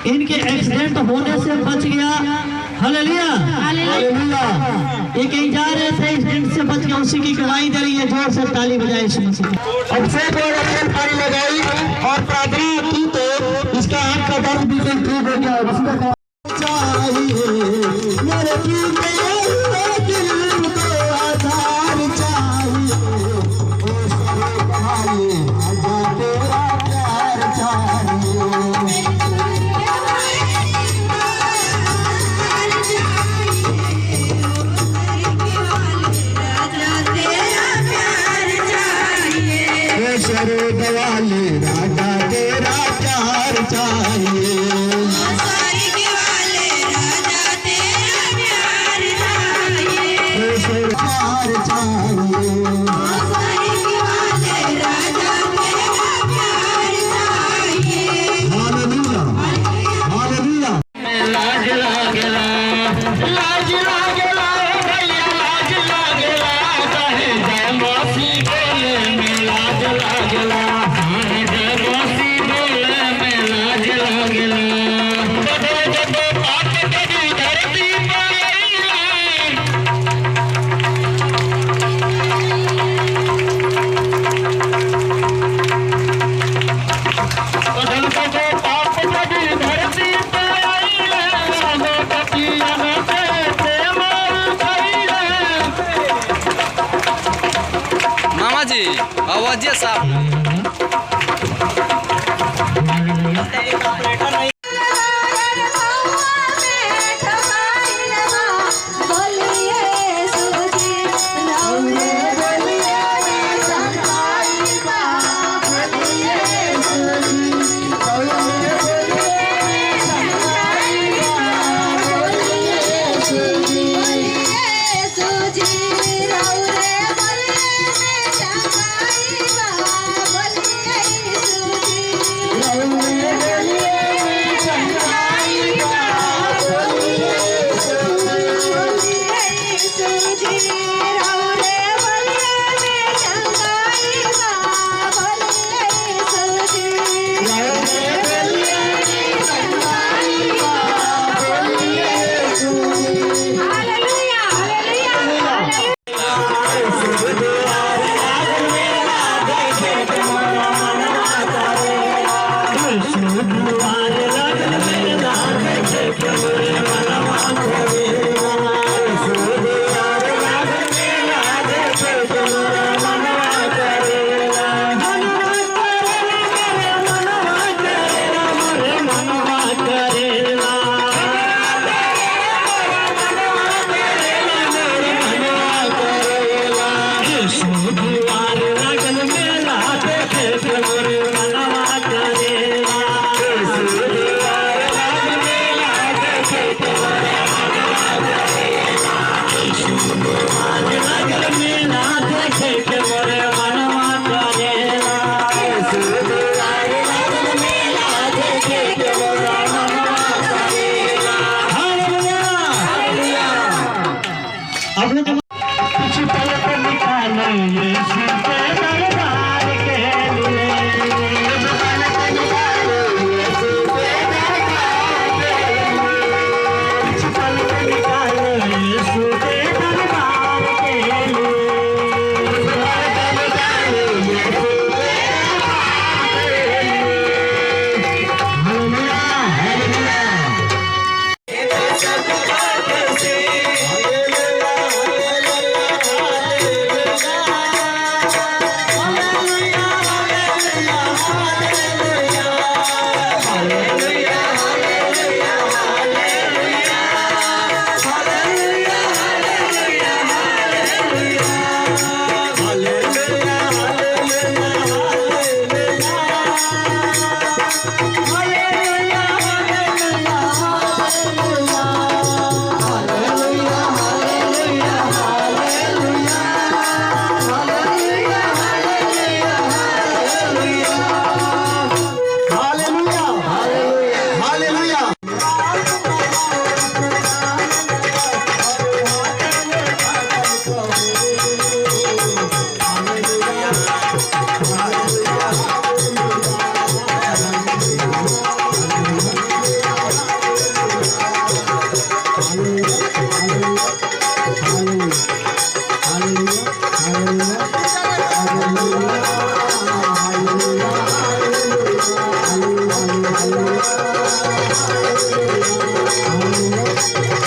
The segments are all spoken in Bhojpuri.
इनके एक्सीडेंट होने से बच गया। Hallelujah hallelujah. ये कहीं जा रहे थे, एक्सीडेंट से बच गया, उसी की गवाही दे रही है। जोर से ताली बजाए इस मसीह। अब से ताली लगाई और प्रार्थना की तो इसका आंख का दर्द बिल्कुल ठीक हो गया। इसका चाहिए मेरे दिल को आधार चाहिए, आजा तेरा प्यार चाहिए। वाले राजा तेरा प्यार चाहिए, प्यार चाहिए। Hallelujah hallelujah. लाज लागेला लाज लागेला भैया लाज लागेला, कहे जय मसीह बोले में लाज लागेला, जय मसीह बोले में लाज लागेला। जब बात करी धरती पर मामा जी आवाज साहब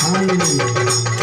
हालेलुया।